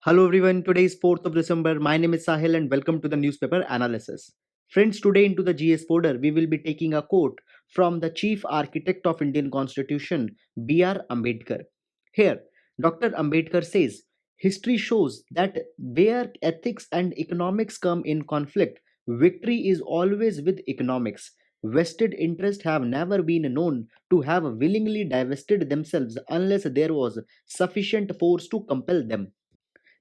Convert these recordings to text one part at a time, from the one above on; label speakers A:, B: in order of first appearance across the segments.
A: Hello everyone, today is 4th of December. My name is Sahil and welcome to the newspaper analysis. Friends, today into the GS folder, we will be taking a quote from the Chief Architect of Indian Constitution, B.R. Ambedkar. Here, Dr. Ambedkar says, history shows that where ethics and economics come in conflict, victory is always with economics. Vested interests have never been known to have willingly divested themselves unless there was sufficient force to compel them.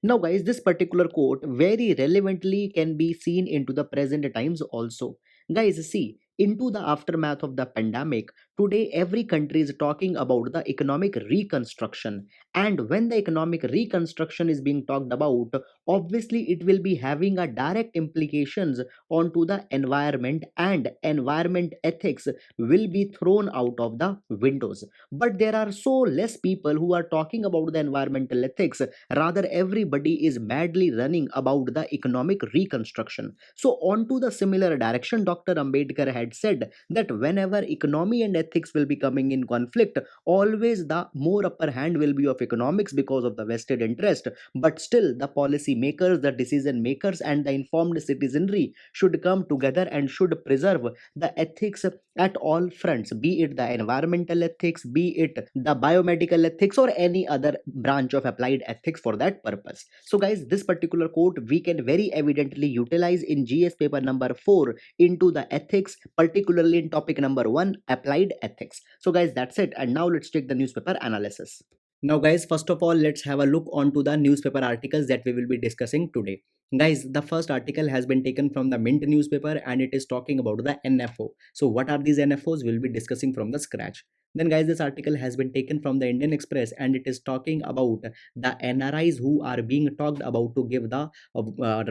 A: Now, guys, this particular quote very relevantly can be seen into the present times also. Guys, see, into the aftermath of the pandemic, today every country is talking about the economic reconstruction. And when the economic reconstruction is being talked about, obviously it will be having a direct implications onto the environment, and environment ethics will be thrown out of the windows. But there are so less people who are talking about the environmental ethics. Rather, everybody is madly running about the economic reconstruction. So, onto the similar direction, Dr. Ambedkar had said that whenever economy and ethics will be coming in conflict, always the more upper hand will be of economics because of the vested interest. But still, the policy makers, the decision makers, and the informed citizenry should come together and should preserve the ethics at all fronts, be it the environmental ethics, be it the biomedical ethics, or any other branch of applied ethics for that purpose. So, guys, this particular quote we can very evidently utilize in GS paper number 4 into the ethics, particularly in topic number 1, applied ethics. So, guys, that's it. And now let's take the newspaper analysis. Now, guys, first of all, let's have a look onto the newspaper articles that we will be discussing today. Guys, the first article has been taken from the Mint newspaper and it is talking about the NFO. So, what are these NFOs? We'll be discussing from the scratch. Then, guys, this article has been taken from the Indian Express and it is talking about the NRIs who are being talked about to give the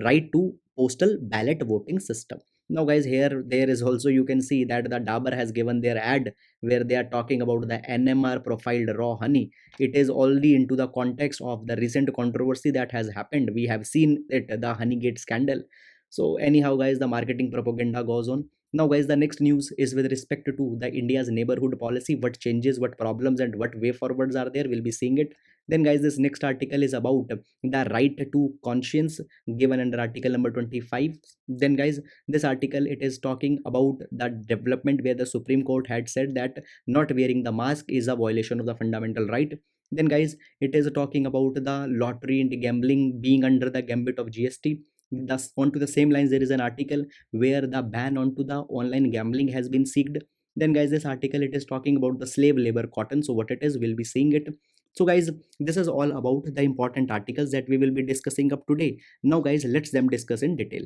A: right to postal ballot voting system. Now, guys, here there is also, you can see that the Dabur has given their ad where they are talking about the NMR profiled raw honey. It is only into the context of the recent controversy that has happened. We have seen it, the Honeygate scandal. So anyhow, guys, the marketing propaganda goes on. Now, guys, the next news is with respect to the India's neighborhood policy. What changes, what problems, and what way forwards are there? We'll be seeing it. Then, guys, this next article is about the right to conscience given under article number 25. Then, guys, this article, it is talking about the development where the Supreme Court had said that not wearing the mask is a violation of the fundamental right. Then, guys, it is talking about the lottery and gambling being under the gambit of GST. Thus, onto the same lines, there is an article where the ban onto the online gambling has been seeked. Then, guys, this article, it is talking about the slave labor cotton. So what it is, we'll be seeing it. So, guys, this is all about the important articles that we will be discussing up today. Now, guys, let's them discuss in detail.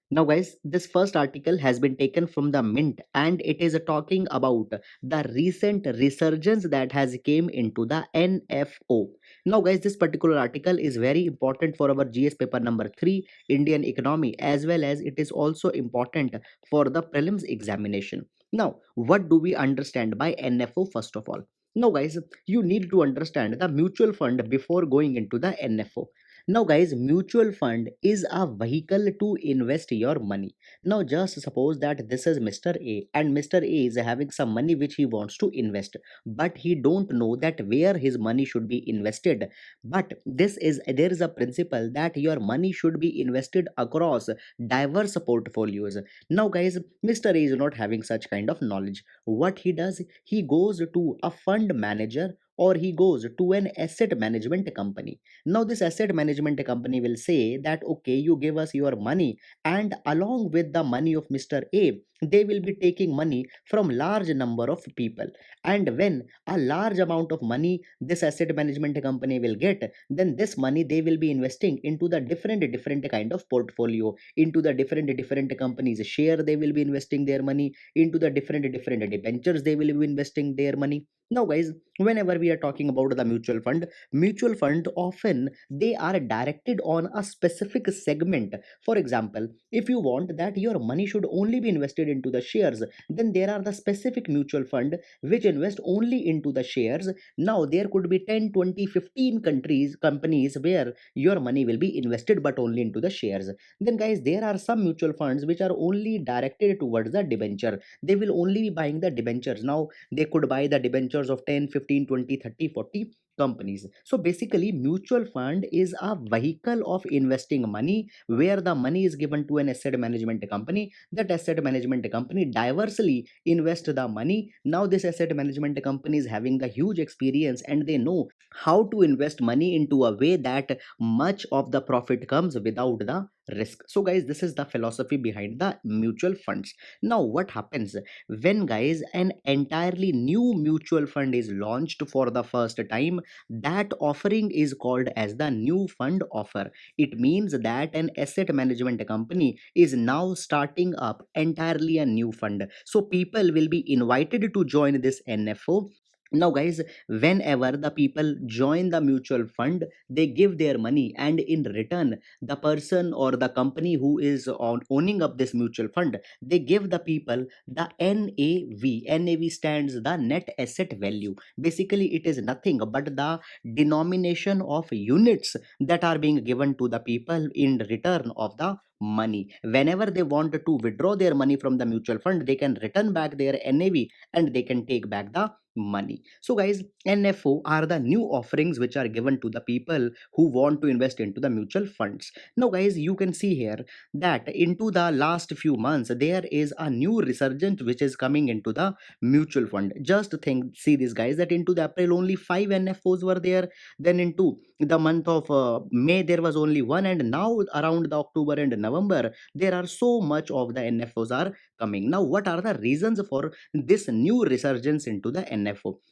A: Now, guys, this first article has been taken from the Mint and it is talking about the recent resurgence that has came into the NFO. Now, guys, this particular article is very important for our GS paper number 3, Indian economy, as well as it is also important for the prelims examination. Now, what do we understand by NFO first of all? Now, guys, you need to understand the mutual fund before going into the NFO. Now, guys, mutual fund is a vehicle to invest your money. Now, just suppose that this is Mr. A and Mr. A is having some money which he wants to invest, but he don't know that where his money should be invested. But there is a principle that your money should be invested across diverse portfolios. Now, guys, Mr. A is not having such kind of knowledge. What he does, he goes to a fund manager or he goes to an asset management company. Now, this asset management company will say that, okay, you give us your money, and along with the money of Mr. A, they will be taking money from large number of people. And when a large amount of money this asset management company will get, then this money they will be investing into the different kind of portfolio, into the different companies share. They will be investing their money into the different debentures. They will be investing their money. Now, guys, whenever we are talking about the mutual fund often they are directed on a specific segment. For example, if you want that your money should only be invested into the shares, then there are the specific mutual fund which invest only into the shares. Now, there could be 10, 20, 15 countries companies where your money will be invested but only into the shares. Then, guys, there are some mutual funds which are only directed towards the debenture. They will only be buying the debentures. Now, they could buy the debentures of 10, 15, 20, 30, 40. companies. So basically, mutual fund is a vehicle of investing money where the money is given to an asset management company. That asset management company diversely invest the money. Now this asset management company is having the huge experience and they know how to invest money into a way that much of the profit comes without the risk. So guys, this is the philosophy behind the mutual funds. Now what happens when, guys, an entirely new mutual fund is launched for the first time? That offering is called as the new fund offer. It means that an asset management company is now starting up entirely a new fund, so people will be invited to join this NFO. Now guys, whenever the people join the mutual fund, they give their money, and in return the person or the company who is owning up this mutual fund, they give the people the NAV stands the net asset value. Basically it is nothing but the denomination of units that are being given to the people in return of the money. Whenever they want to withdraw their money from the mutual fund, they can return back their NAV and they can take back the money. So guys, NFO are the new offerings which are given to the people who want to invest into the mutual funds. Now guys, you can see here that into the last few months there is a new resurgence which is coming into the mutual fund. Just think, see this guys, that into the April only 5 NFOs were there, then into the month of May there was only one, and now around the October and November there are so much of the NFOs are coming. Now what are the reasons for this new resurgence into the NFO?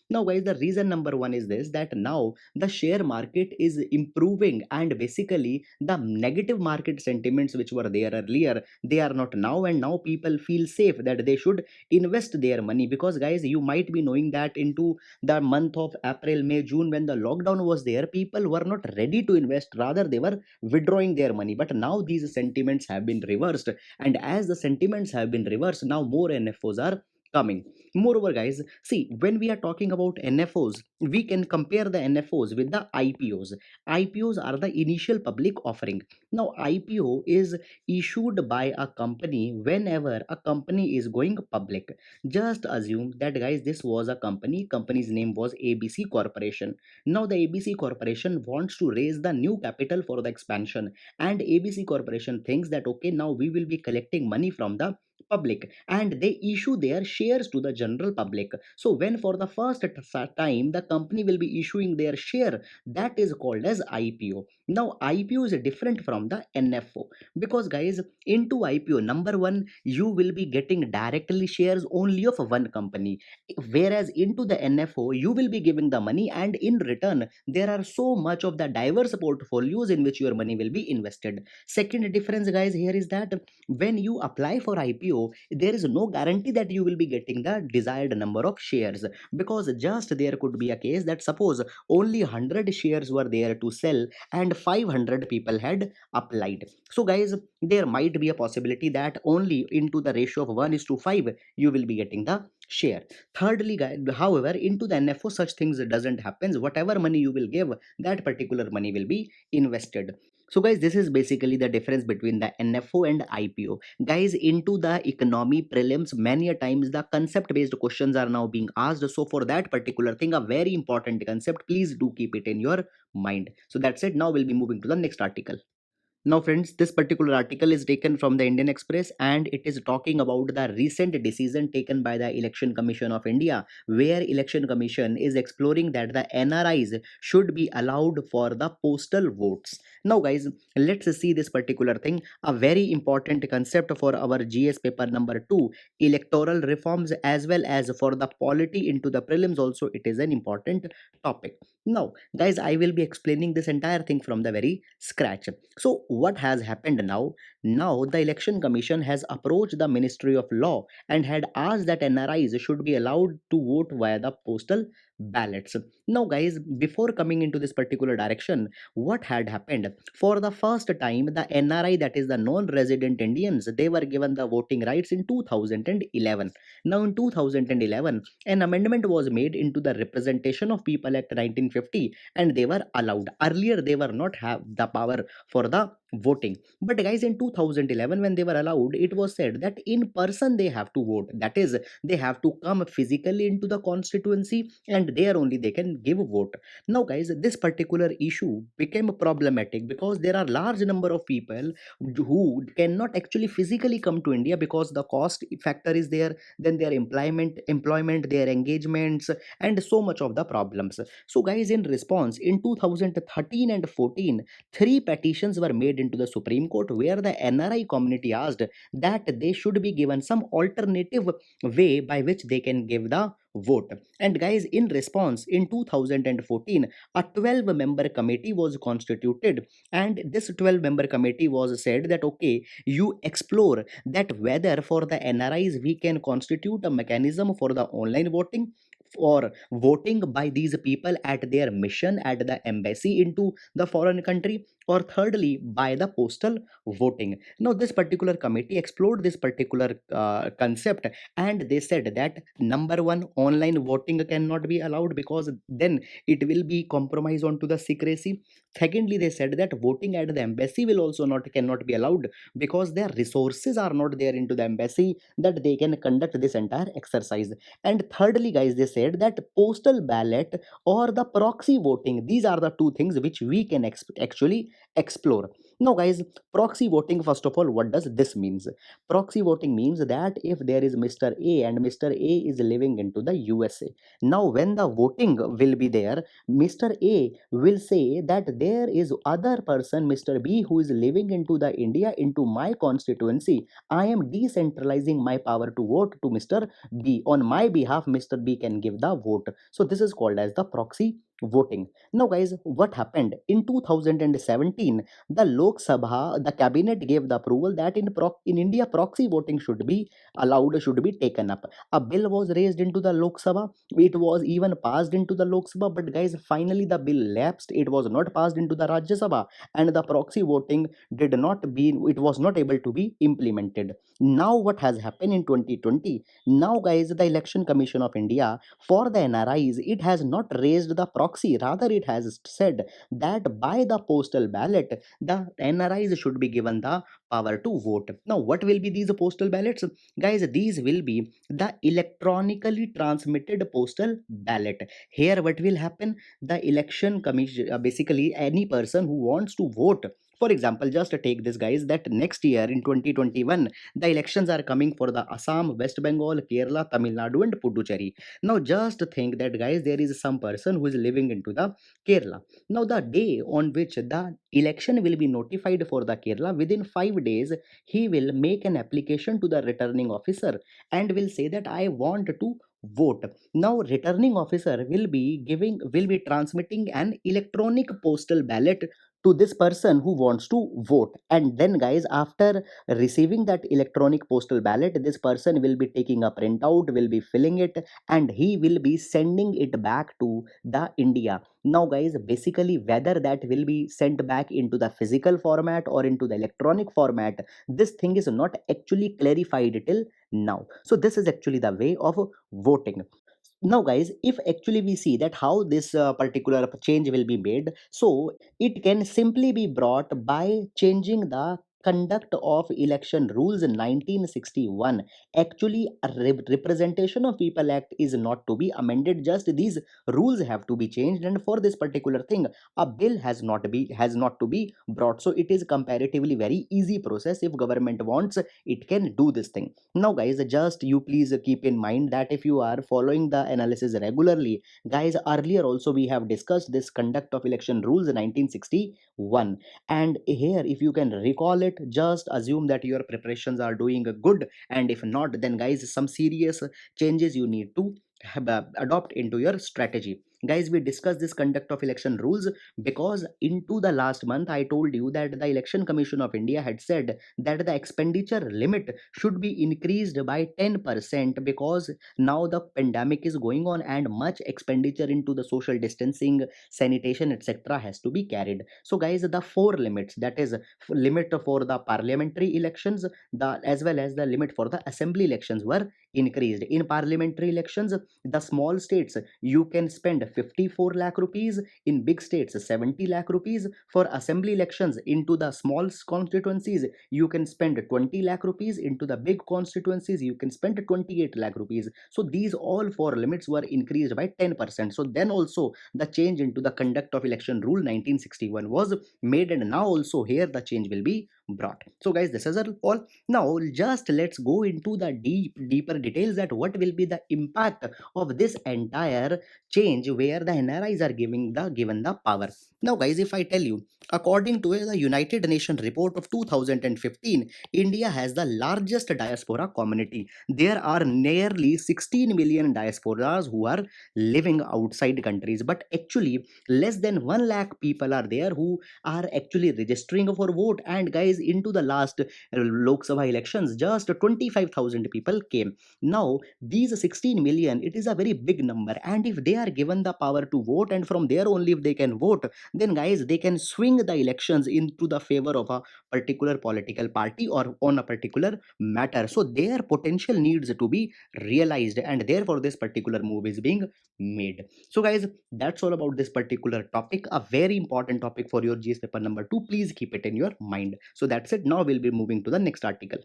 A: Now guys, the reason number one is this, that now the share market is improving, and basically the negative market sentiments which were there earlier, they are not now, and now people feel safe that they should invest their money. Because guys, you might be knowing that into the month of April, May, June, when the lockdown was there, people were not ready to invest, rather they were withdrawing their money. But now these sentiments have been reversed, and as the sentiments have been reversed, now more NFOs are coming. Moreover guys, see, when we are talking about NFOs, we can compare the NFOs with the IPOs. IPOs are the initial public offering. Now IPO is issued by a company whenever a company is going public. Just assume that guys, this was a company's name was ABC Corporation. Now the ABC Corporation wants to raise the new capital for the expansion, and ABC Corporation thinks that okay, now we will be collecting money from the public, and they issue their shares to the general public. So when for the first time the company will be issuing their share, that is called as IPO. Now IPO is different from the NFO, because guys, into IPO, number one, you will be getting directly shares only of one company, whereas into the NFO you will be giving the money, and in return there are so much of the diverse portfolios in which your money will be invested. Second difference guys here is that when you apply for IPO, there is no guarantee that you will be getting the desired number of shares, because just there could be a case that suppose only 100 shares were there to sell and 500 people had applied. So guys, there might be a possibility that only into the ratio of 1 is to 5 you will be getting the share. Thirdly guys, however, into the NFO such things doesn't happen. Whatever money you will give, that particular money will be invested. So guys, this is basically the difference between the NFO and IPO. Guys, into the economy prelims, many a times the concept based questions are now being asked. So for that particular thing, a very important concept, please do keep it in your mind. So that's it. Now we'll be moving to the next article. Now friends, this particular article is taken from the Indian Express, and it is talking about the recent decision taken by the Election Commission of India, where Election Commission is exploring that the NRIs should be allowed for the postal votes. Now guys, let's see this particular thing, a very important concept for our GS paper number 2, electoral reforms, as well as for the polity into the prelims also, it is an important topic. Now guys, I will be explaining this entire thing from the very scratch. So what has happened now? Now the Election Commission has approached the Ministry of Law and had asked that NRIs should be allowed to vote via the postal ballots. Now guys, before coming into this particular direction, what had happened? For the first time, the NRI, that is the non-resident Indians, they were given the voting rights in 2011. Now in 2011, an amendment was made into the Representation of People Act 1950, and they were allowed. Earlier they were not have the power for the voting, but guys, in 2011 when they were allowed, it was said that in person they have to vote, that is they have to come physically into the constituency, and and there only they can give a vote. Now guys, this particular issue became problematic because there are large number of people who cannot actually physically come to India because the cost factor is there, then their employment, their engagements, and so much of the problems. So guys, in response, in 2013 and 14, three petitions were made into the Supreme Court where the NRI community asked that they should be given some alternative way by which they can give the vote. And guys, in response, in 2014, a 12-member committee was constituted, and this 12-member committee was said that okay, you explore that whether for the NRIs we can constitute a mechanism for the online voting, or voting by these people at their mission at the embassy into the foreign country, or thirdly by the postal voting. Now this particular committee explored this particular concept, and they said that number one, online voting cannot be allowed because then it will be compromised onto the secrecy. Secondly, they said that voting at the embassy will also not cannot be allowed because their resources are not there into the embassy that they can conduct this entire exercise. And thirdly, guys, they said that postal ballot or the proxy voting, these are the two things which we can actually explore. Now guys, proxy voting, first of all, what does this means? Proxy voting means that if there is Mr. A and Mr. A is living into the USA, now when the voting will be there, Mr. A will say that there is other person, Mr. B, who is living into the India into my constituency. I am decentralizing my power to vote to Mr. B. On my behalf, Mr. B can give the vote. So this is called as the proxy voting. Now guys, what happened in 2017? The Lok Sabha, the cabinet gave the approval that in India proxy voting should be allowed, should be taken up. A bill was raised into the Lok Sabha, it was even passed into the Lok Sabha, but guys, finally the bill lapsed, it was not passed into the Rajya Sabha, and the proxy voting did not be, it was not able to be implemented. Now what has happened in 2020? Now guys, the Election Commission of India, for the NRIs, it has not raised the proxy, rather it has said that by the postal ballot the NRIs should be given the power to vote. Now what will be these postal ballots? Guys, these will be the electronically transmitted postal ballot. Here what will happen? The election commission, basically any person who wants to vote, for example, just take this guys, that next year in 2021 the elections are coming for the Assam, West Bengal, Kerala, Tamil Nadu and Puducherry. Now just think that guys, there is some person who is living into the Kerala. Now the day on which the election will be notified for the Kerala, within 5 days he will make an application to the returning officer and will say that I want to vote. Now returning officer will be transmitting an electronic postal ballot to this person who wants to vote. And then guys, after receiving that electronic postal ballot, this person will be taking a printout, will be filling it, and he will be sending it back to the India. Now guys, basically whether that will be sent back into the physical format or into the electronic format, this thing is not actually clarified till now. So this is actually the way of voting. Now guys, if actually we see that how this particular change will be made, so it can simply be brought by changing the conduct of election rules in 1961. Actually, a representation of people act is not to be amended, just these rules have to be changed, and for this particular thing a bill has not to be brought. So it is comparatively very easy process. If government wants, it can do this thing. Now guys, just you please keep in mind that if you are following the analysis regularly, guys, earlier also we have discussed this conduct of election rules in 1961, and here if you can recall it, just assume that your preparations are doing good, and if not, then guys, some serious changes you need to adopt into your strategy. Guys, we discussed this conduct of election rules because into the last month I told you that the Election Commission of India had said that the expenditure limit should be increased by 10% because now the pandemic is going on and much expenditure into the social distancing, sanitation, etc. has to be carried. So guys, the four limits, that is limit for the parliamentary elections, the as well as the limit for the assembly elections were increased. In parliamentary elections, the small states, you can spend 54 lakh rupees, in big states 70 lakh rupees. For assembly elections into the small constituencies, you can spend 20 lakh rupees. Into the big constituencies, you can spend 28 lakh rupees. So these all four limits were increased by 10%. So then also the change into the conduct of election rule 1961 was made, and now also here the change will be brought. So guys, this is all. Now just let's go into the deeper details that what will be the impact of this entire change where the NRIs are given the power. Now guys, if I tell you, according to the United Nations report of 2015, India has the largest diaspora community. There are nearly 16 million diasporas who are living outside countries, but actually less than 1 lakh people are there who are actually registering for vote. And guys, into the last Lok Sabha elections, just 25,000 people came. Now these 16 million, it is a very big number, and if they are given the power to vote, and from there only if they can vote, then guys, they can swing the elections into the favor of a particular political party or on a particular matter. So their potential needs to be realized, and therefore this particular move is being made. So guys, that's all about this particular topic, a very important topic for your GS paper number 2. Please keep it in your mind. So that's it. Now we'll be moving to the next article.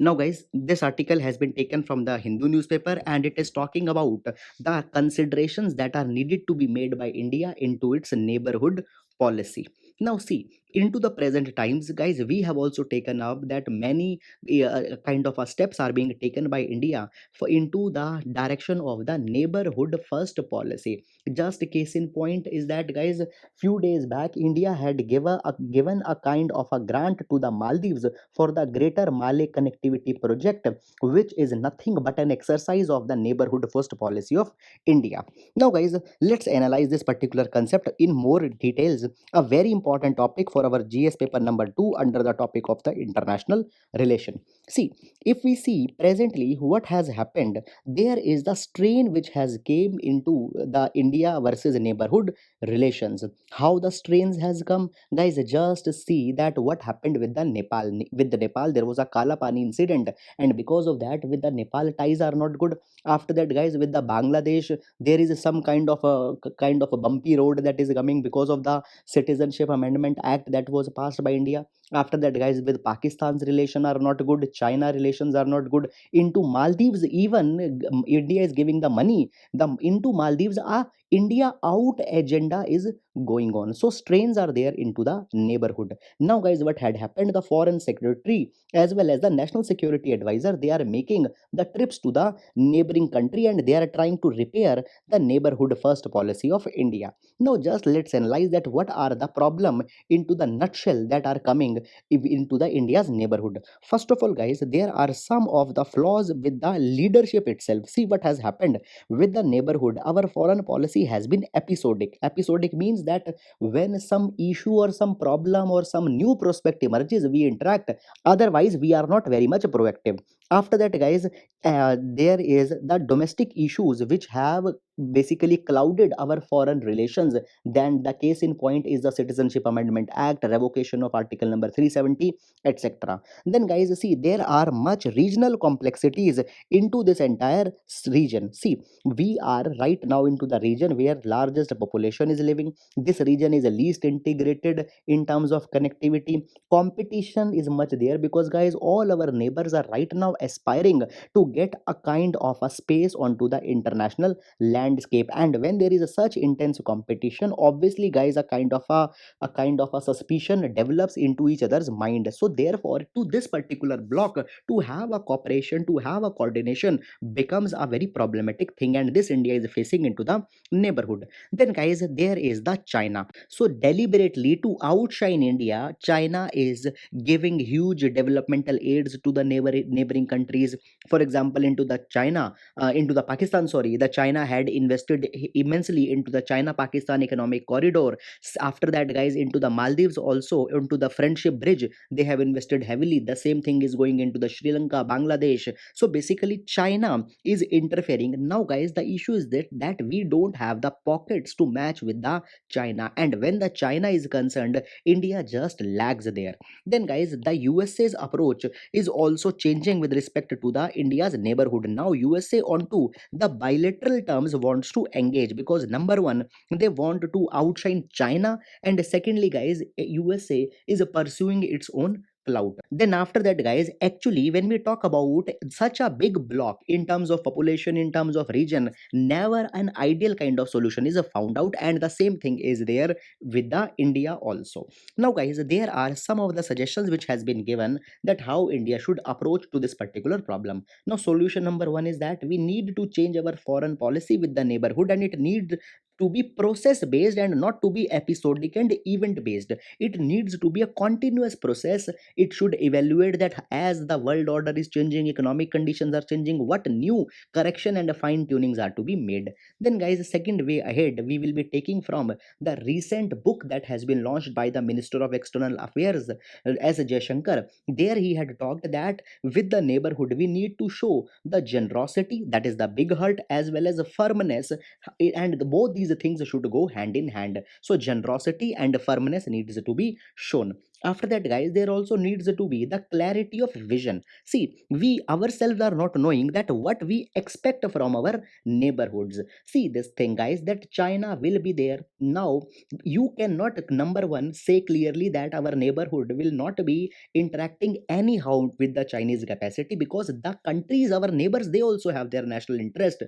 A: Now guys, this article has been taken from the Hindu newspaper, and it is talking about the considerations that are needed to be made by India into its neighborhood policy. Now see, into the present times, guys, we have also taken up that many kind of steps are being taken by India for into the direction of the neighborhood first policy. Just a case in point is that, guys, few days back India had given a kind of a grant to the Maldives for the Greater Malay Connectivity Project, which is nothing but an exercise of the neighborhood first policy of India. Now guys, let's analyze this particular concept in more details, a very important topic for our GS paper number 2 under the topic of the international relation. See, if we see presently what has happened, there is the strain which has came into the India versus neighborhood relations. How the strains has come, guys, just see that what happened with the Nepal. With the Nepal, there was a Kala Pani incident, and because of that, with the Nepal, ties are not good. After that, guys, with the Bangladesh, there is some kind of a bumpy road that is coming because of the Citizenship Amendment Act that was passed by India. After that, guys, with Pakistan's relation are not good, China relations are not good. Into Maldives, even India is giving the money. The into Maldives, India out agenda is going on. So strains are there into the neighborhood. Now, guys, what had happened? The foreign secretary as well as the national security advisor, they are making the trips to the neighboring country, and they are trying to repair the neighborhood first policy of India. Now, just let's analyze that what are the problem into the nutshell that are coming into the India's neighborhood. First of all, guys, there are some of the flaws with the leadership itself. See what has happened with the neighborhood. Our foreign policy has been episodic. Episodic means that when some issue or some problem or some new prospect emerges, we interact. Otherwise, we are not very much proactive. After that, guys, there is the domestic issues which have basically clouded our foreign relations. Then the case in point is the Citizenship Amendment Act, revocation of Article number 370, etc. Then, guys, see, there are much regional complexities into this entire region. See, we are right now into the region where largest population is living. This region is least integrated in terms of connectivity. Competition is much there because, guys, all our neighbors are right now aspiring to get a kind of a space onto the international landscape. And when there is a such intense competition, obviously, guys, a kind of a suspicion develops into each other's mind. So therefore, to this particular block, to have a cooperation, to have a coordination becomes a very problematic thing, and this India is facing into the neighborhood. Then, guys, there is the China. So deliberately to outshine India, China is giving huge developmental aids to the neighboring countries. For example, into the Pakistan, sorry, the China had invested immensely into the China Pakistan economic corridor. After that, guys, into the Maldives, also into the friendship bridge, they have invested heavily. The same thing is going into the Sri Lanka, Bangladesh. So basically China is interfering. Now, guys, the issue is that we don't have the pockets to match with the China, and when the China is concerned, India just lags there. Then, guys, the USA's approach is also changing with respect to the India's neighborhood. Now USA onto the bilateral terms wants to engage because number one, they want to outshine China, and secondly guys, USA is pursuing its own clout. Then after that guys, actually when we talk about such a big block in terms of population, in terms of region, never an ideal kind of solution is found out, and the same thing is there with the India also. Now guys, there are some of the suggestions which has been given that how India should approach to this particular problem. Now solution number one is that we need to change our foreign policy with the neighborhood, and it needs to be process based and not to be episodic and event based. It needs to be a continuous process. It should evaluate that as the world order is changing, economic conditions are changing, what new correction and fine tunings are to be made. Then guys, second way ahead we will be taking from the recent book that has been launched by the Minister of External Affairs, as Jaishankar. There he had talked that with the neighborhood we need to show the generosity, that is the big heart, as well as the firmness, and both these things should go hand in hand. So generosity and firmness needs to be shown. After that guys, there also needs to be the clarity of vision. See, we ourselves are not knowing that what we expect from our neighborhoods. See this thing guys, that China will be there. Now you cannot, number one, say clearly that our neighborhood will not be interacting anyhow with the Chinese capacity, because the countries, our neighbors, they also have their national interest.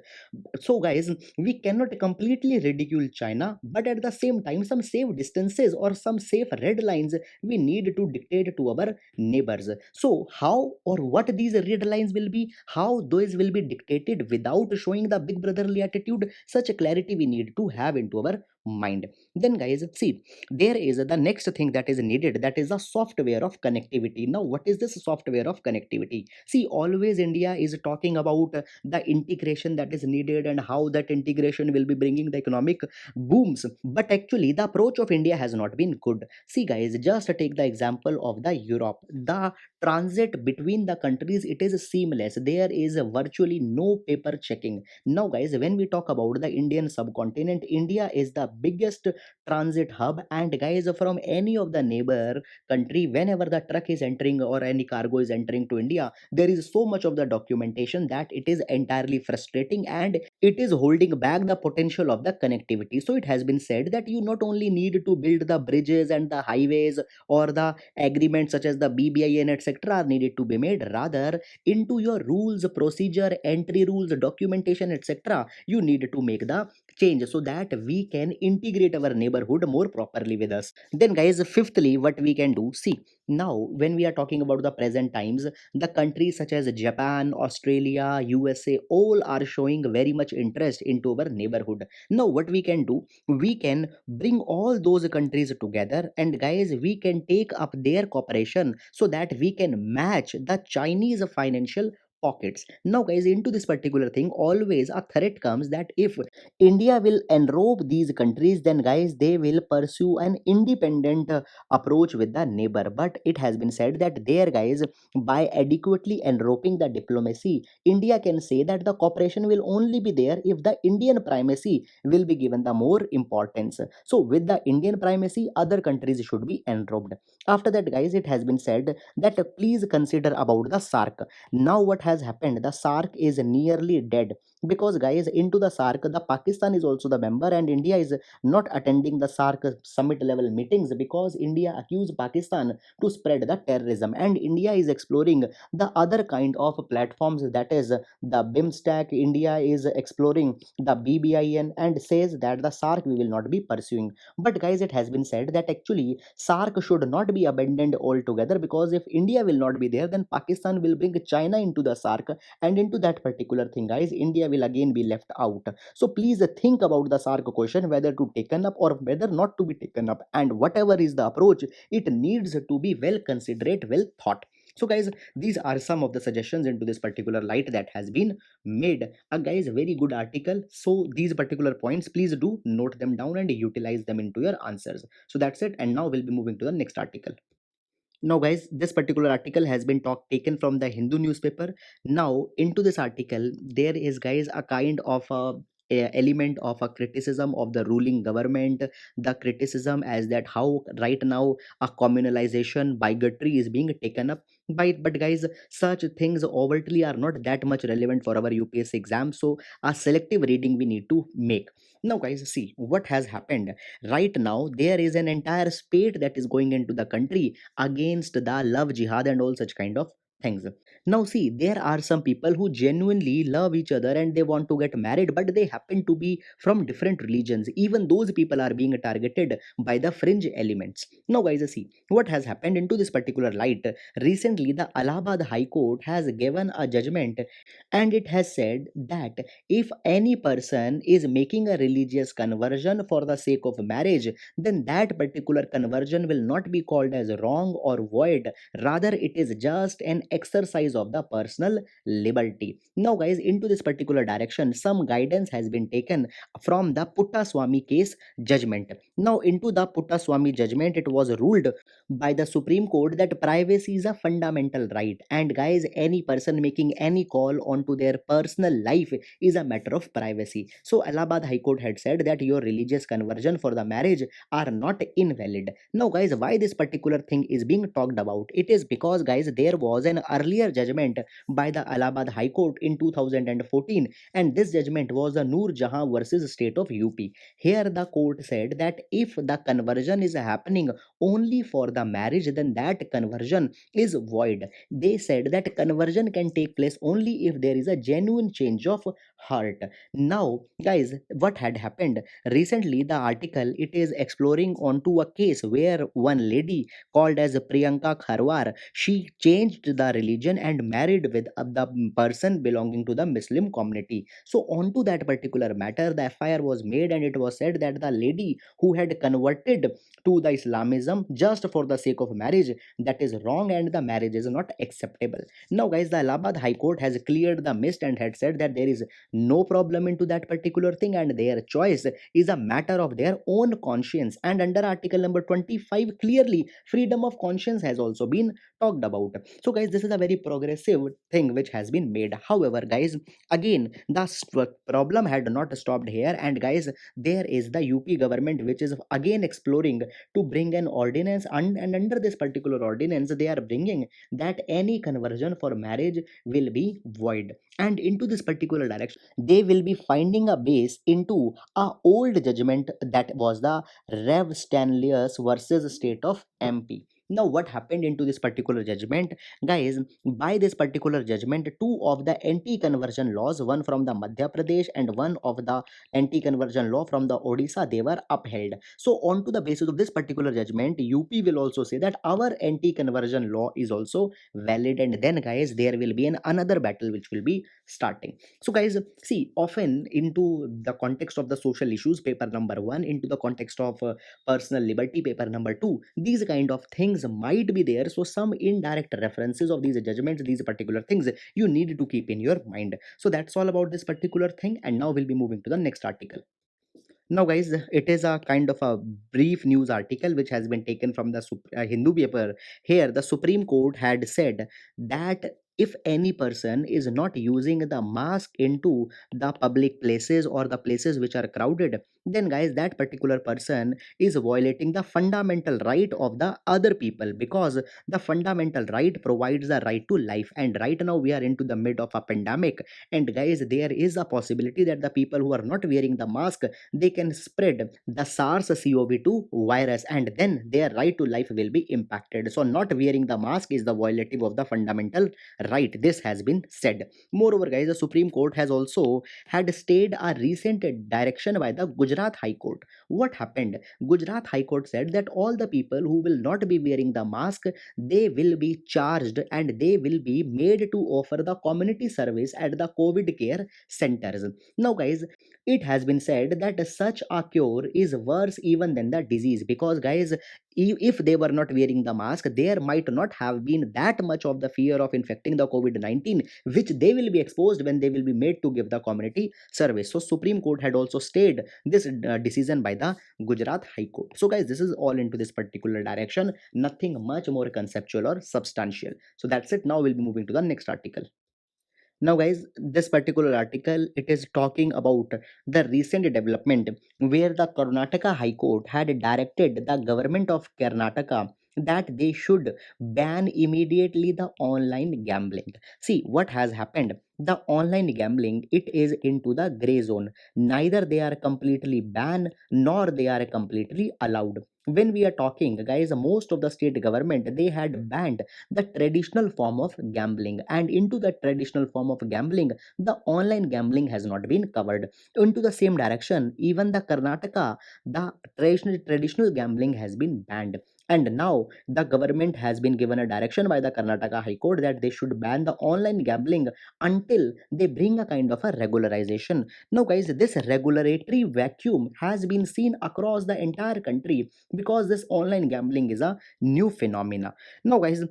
A: So guys, we cannot completely ridicule China, but at the same time some safe distances or some safe red lines we need to dictate to our neighbors. So how or what these red lines will be, how those will be dictated without showing the big brotherly attitude, such a clarity we need to have into our mind. Then guys, see, there is the next thing that is needed, that is the software of connectivity. Now what is this software of connectivity? See, always India is talking about the integration that is needed and how that integration will be bringing the economic booms, but actually the approach of India has not been good. See guys, just take the example of the Europe. The transit between the countries, it is seamless. There is virtually no paper checking. Now guys, when we talk about the Indian subcontinent, India is the biggest transit hub, and guys, from any of the neighbor country, whenever the truck is entering or any cargo is entering to India, there is so much of the documentation that it is entirely frustrating, and it is holding back the potential of the connectivity. So it has been said that you not only need to build the bridges and the highways, or the agreements such as the BBIN etc are needed to be made, rather into your rules, procedure, entry rules, documentation etc, you need to make the change so that we can integrate our neighborhood more properly with us. Then guys, fifthly, what we can do, see, now when we are talking about the present times, the countries such as Japan, Australia, USA, all are showing very much interest into our neighborhood. Now what we can do, we can bring all those countries together, and guys, we can take up their cooperation so that we can match the Chinese financial pockets. Now guys, into this particular thing, always a threat comes that if India will enrobe these countries, then guys, they will pursue an independent approach with the neighbor. But it has been said that there guys, by adequately enroping the diplomacy, India can say that the cooperation will only be there if the Indian primacy will be given the more importance. So with the Indian primacy, other countries should be enrobed. After that guys, it has been said that please consider about the SARC. Now what has happened, the SARC is nearly dead, because guys, into the SARC, the Pakistan is also the member, and India is not attending the SARC summit level meetings because India accused Pakistan to spread the terrorism, and India is exploring the other kind of platforms, that is the BIMSTEC. India is exploring the BBIN and says that the SARC we will not be pursuing. But guys, it has been said that actually SARC should not be abandoned altogether, because if India will not be there, then Pakistan will bring China into the SARC, and into that particular thing guys, India will again be left out. So please think about the SARC question, whether to taken up or whether not to be taken up, and whatever is the approach, it needs to be well considerate, well thought. So guys, these are some of the suggestions into this particular light that has been made. Guys, very good article. So these particular points, please do note them down and utilize them into your answers. So that's it, and now we'll be moving to the next article. Now guys, this particular article has been taken from the Hindu newspaper. Now into this article, there is guys a kind of a element of a criticism of the ruling government, the criticism as that how right now a communalization bigotry is being taken up by it. But guys, such things overtly are not that much relevant for our UPSC exam, so a selective reading we need to make. Now guys, see what has happened. Right now there is an entire spate that is going into the country against the love jihad and all such kind of things. Now see, there are some people who genuinely love each other and they want to get married, but they happen to be from different religions. Even those people are being targeted by the fringe elements. Now guys, see what has happened into this particular light. Recently the Allahabad High Court has given a judgment, and it has said that if any person is making a religious conversion for the sake of marriage, then that particular conversion will not be called as wrong or void. Rather, it is just an exercise of the personal liberty. Now guys, into this particular direction, some guidance has been taken from the Puttaswamy case judgment. Now into the Puttaswamy judgment, it was ruled by the Supreme Court that privacy is a fundamental right, and guys, any person making any call onto their personal life is a matter of privacy. So Allahabad High Court had said that your religious conversion for the marriage are not invalid. Now guys, why this particular thing is being talked about? It is because guys, there was an earlier judgment by the Allahabad High Court in 2014, and this judgment was the Noor Jahan versus state of UP. Here the court said that if the conversion is happening only for the marriage, then that conversion is void. They said that conversion can take place only if there is a genuine change of heart. Now guys, what had happened recently, the article it is exploring onto a case where one lady called as Priyanka Kharwar, she changed the religion and married with the person belonging to the Muslim community. So onto that particular matter, the FIR was made, and it was said that the lady who had converted to the Islamism just for the sake of marriage, that is wrong and the marriage is not acceptable. Now guys, the Allahabad High Court has cleared the mist and had said that there is no problem into that particular thing, and their choice is a matter of their own conscience. And under article number 25, clearly freedom of conscience has also been talked about. So guys, this is a very progressive thing which has been made. However guys, again the problem had not stopped here, and guys, there is the UP government which is again exploring to bring an ordinance, and under this particular ordinance they are bringing that any conversion for marriage will be void. And into this particular direction, they will be finding a base into a old judgment that was the Rev Stanlius versus state of MP. Now what happened into this particular judgment? Guys, by this particular judgment, two of the anti-conversion laws, one from the Madhya Pradesh and one of the anti-conversion law from the Odisha, they were upheld. So on to the basis of this particular judgment, UP will also say that our anti-conversion law is also valid, and then guys, there will be another battle which will be starting. So guys, see, often into the context of the social issues, paper number 1, into the context of personal liberty, paper number 2, these kind of things might be there. So some indirect references of these judgments, these particular things you need to keep in your mind. So that's all about this particular thing, and now we'll be moving to the next article. Now guys, it is a kind of a brief news article which has been taken from the Hindu paper. Here the Supreme Court had said that if any person is not using the mask into the public places or the places which are crowded, then guys, that particular person is violating the fundamental right of the other people, because the fundamental right provides the right to life. And right now we are into the mid of a pandemic, and guys, there is a possibility that the people who are not wearing the mask, they can spread the SARS-CoV-2 virus, and then their right to life will be impacted. So not wearing the mask is the violative of the fundamental right. This has been said. Moreover guys, the Supreme Court has also had stayed a recent direction by the Gujarat High Court. What happened? Gujarat High Court said that all the people who will not be wearing the mask, they will be charged and they will be made to offer the community service at the COVID care centers. Now guys, it has been said that such a cure is worse even than the disease, because guys, if they were not wearing the mask, there might not have been that much of the fear of infecting the COVID-19, which they will be exposed when they will be made to give the community service. So Supreme Court had also stayed this decision by the Gujarat High Court. So guys, this is all into this particular direction, nothing much more conceptual or substantial. So that's it. Now we'll be moving to the next article. Now, guys, this particular article, it is talking about the recent development where the Karnataka High Court had directed the government of Karnataka that they should ban immediately the online gambling. See what has happened. The online gambling, it is into the gray zone. Neither they are completely banned nor they are completely allowed. When we are talking, guys, most of the state government, they had banned the traditional form of gambling, and into the traditional form of gambling, the online gambling has not been covered. Into the same direction, even the Karnataka, the traditional gambling has been banned. And now the government has been given a direction by the Karnataka High Court that they should ban the online gambling until they bring a kind of a regularization. Now, guys, this regulatory vacuum has been seen across the entire country because this online gambling is a new phenomena. Now, guys,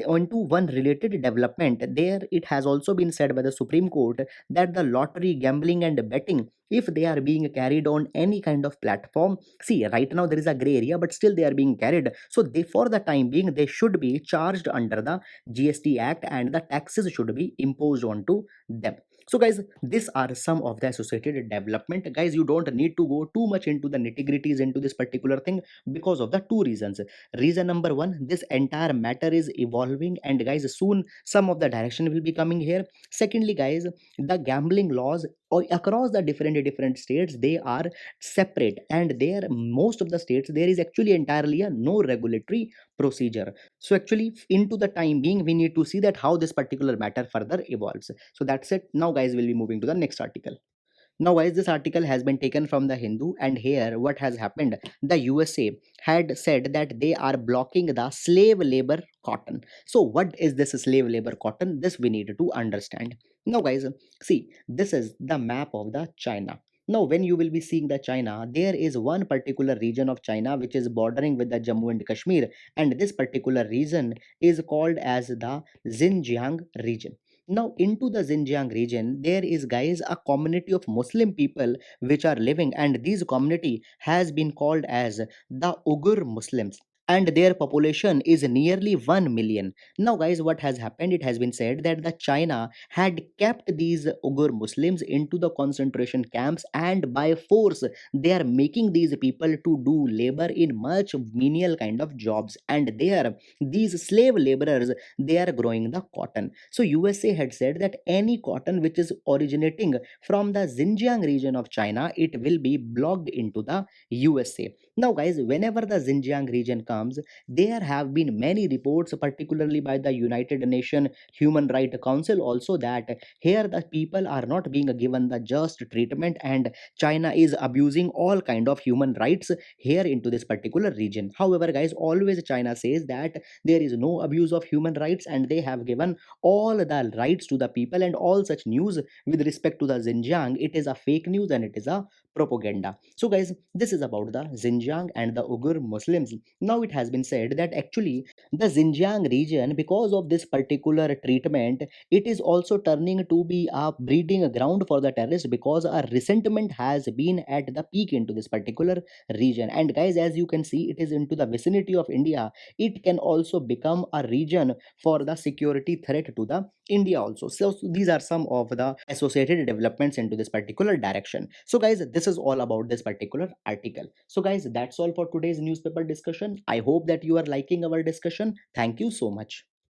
A: onto one related development, there it has also been said by the Supreme Court that the lottery, gambling, and betting, if they are being carried on any kind of platform, see, right now there is a gray area, but still they are being carried. So, they, for the time being, they should be charged under the GST Act, and the taxes should be imposed onto them. So, guys, these are some of the associated development. Guys, you don't need to go too much into the nitty gritties into this particular thing because of the two reasons. Reason number one, this entire matter is evolving, and guys, soon some of the direction will be coming here. Secondly, guys, the gambling laws across the different states, they are separate, and there most of the states there is actually entirely a no regulatory procedure. So actually, into the time being, we need to see that how this particular matter further evolves. So that's it. Now, guys, we'll be moving to the next article. Now, guys, this article has been taken from the Hindu, and here what has happened, the USA had said that they are blocking the slave labor cotton. So, what is this slave labor cotton? This we need to understand. Now, guys, see, this is the map of the China. Now, when you will be seeing the China, there is one particular region of China which is bordering with the Jammu and Kashmir, and this particular region is called as the Xinjiang region. Now, into the Xinjiang region, there is, guys, a community of Muslim people which are living, and this community has been called as the Uyghur Muslims. And their population is nearly 1 million. Now, guys, what has happened? It has been said that the China had kept these Uyghur Muslims into the concentration camps, and by force, they are making these people to do labor in much menial kind of jobs. And there, these slave laborers, they are growing the cotton. So USA had said that any cotton which is originating from the Xinjiang region of China, it will be blocked into the USA. Now, guys, whenever the Xinjiang region comes, there have been many reports, particularly by the United Nations Human Rights Council, also that here the people are not being given the just treatment, and China is abusing all kind of human rights here into this particular region. However, guys, always China says that there is no abuse of human rights, and they have given all the rights to the people, and all such news with respect to the Xinjiang, it is a fake news and it is a propaganda. So, guys, this is about the Xinjiang and the Uyghur Muslims. Now, it has been said that actually the Xinjiang region, because of this particular treatment, it is also turning to be a breeding ground for the terrorists, because a resentment has been at the peak into this particular region. And guys, as you can see, it is into the vicinity of India. It can also become a region for the security threat to the India also. So these are some of the associated developments into this particular direction. So, guys, this is all about this particular article. So, guys, that's all for today's newspaper discussion. I hope that you are liking our discussion. Thank you so much.